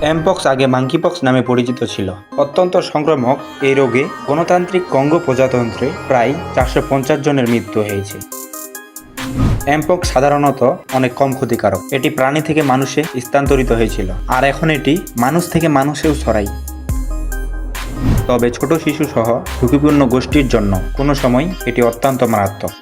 Mpox আগে monkeypox নামে পরিচিত ছিল। অত্যন্ত সংক্রামক এই রোগে গণতান্ত্রিক কঙ্গো প্রজাতন্ত্রে প্রায় 450 জনের মৃত্যু হয়েছে। এমপক্স সাধারণত অনেক কম ক্ষতিকারক। এটি প্রাণী থেকে মানুষে স্থানান্তরিত হয়েছিল, আর এখন এটি মানুষ থেকে মানুষেও ছড়ায়। তবে ছোট শিশু সহ ঝুঁকিপূর্ণ গোষ্ঠীর জন্য কোনো সময় এটি অত্যন্ত মারাত্মক।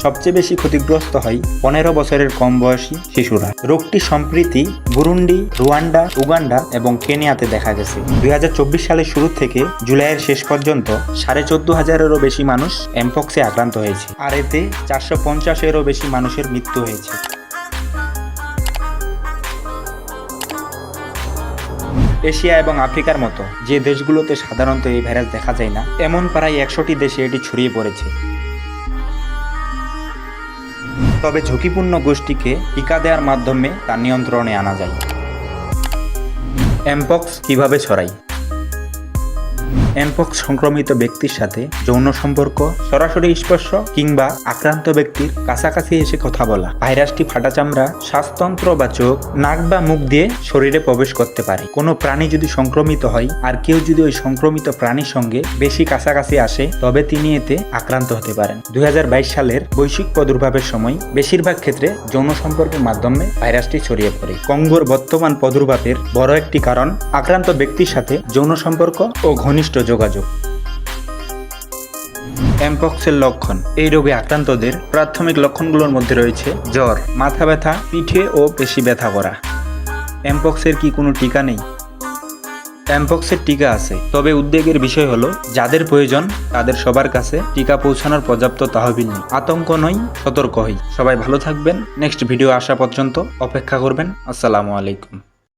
সবচেয়ে বেশি ক্ষতিগ্রস্ত হয় 15 বছরের কম বয়সী শিশুরা। রোগটি সম্প্রতি বুরুন্ডি, রুয়ান্ডা, উগান্ডা এবং কেনিয়াতে দেখা গেছে। 2024 সালের শুরু থেকে জুলাইয়ের শেষ পর্যন্ত 14,500-এরও বেশি মানুষ এমপক্সে আক্রান্ত হয়েছে, আর এতে 450-এরও বেশি মানুষের মৃত্যু হয়েছে। এশিয়া এবং আফ্রিকার মতো যে দেশগুলোতে সাধারণত এই ভাইরাস দেখা যায় না, এমন প্রায় 100টি দেশে এটি ছড়িয়ে পড়েছে। তবে ঝুঁকিপূর্ণ গোষ্ঠীকে টিকা দেওয়ার মাধ্যমে তা নিয়ন্ত্রণে আনা যায়। এমপক্স কিভাবে ছড়ায়? এমপক্স সংক্রমিত ব্যক্তির সাথে যৌন সম্পর্ক, সরাসরি স্পর্শ কিংবা আক্রান্ত ব্যক্তির কাছাকাছি এসে কথা বলা। ভাইরাসটি ফাটা চামড়া, শ্বাসতন্ত্র বা চোখ, নাক বা মুখ দিয়ে শরীরে প্রবেশ করতে পারে। কোনো প্রাণী যদি সংক্রমিত হয় আর কেউ যদি ওই সংক্রমিত প্রাণীর সঙ্গে বেশি কাছাকাছি আসে, তবে তিনি এতে আক্রান্ত হতে পারেন। 2022 সালের বৈশ্বিক প্রাদুর্ভাবের সময় বেশিরভাগ ক্ষেত্রে যৌন সম্পর্কের মাধ্যমে ভাইরাসটি ছড়িয়ে পড়ে। কঙ্গোর বর্তমান প্রাদুর্ভাবের বড় একটি কারণ আক্রান্ত ব্যক্তির সাথে যৌন সম্পর্ক ও ঘনিষ্ঠ যোগাযোগ। এমপক্সের লক্ষণ। এই রোগে আক্রান্তদের প্রাথমিক লক্ষণগুলোর মধ্যে রয়েছে জ্বর, মাথা ব্যথা, পিঠে ও পেশি ব্যথা করা। এমপক্সের কি কোনো টিকা নেই? এমপক্সের টিকা আছে, তবে উদ্বেগের বিষয় হলো যাদের প্রয়োজন তাদের সবার কাছে টিকা পৌঁছানোর পর্যাপ্ত তহবিল নেই। আতঙ্ক নয়, সতর্ক হই। সবাই ভালো থাকবেন। নেক্সট ভিডিও আসা পর্যন্ত অপেক্ষা করবেন। আসসালামু আলাইকুম।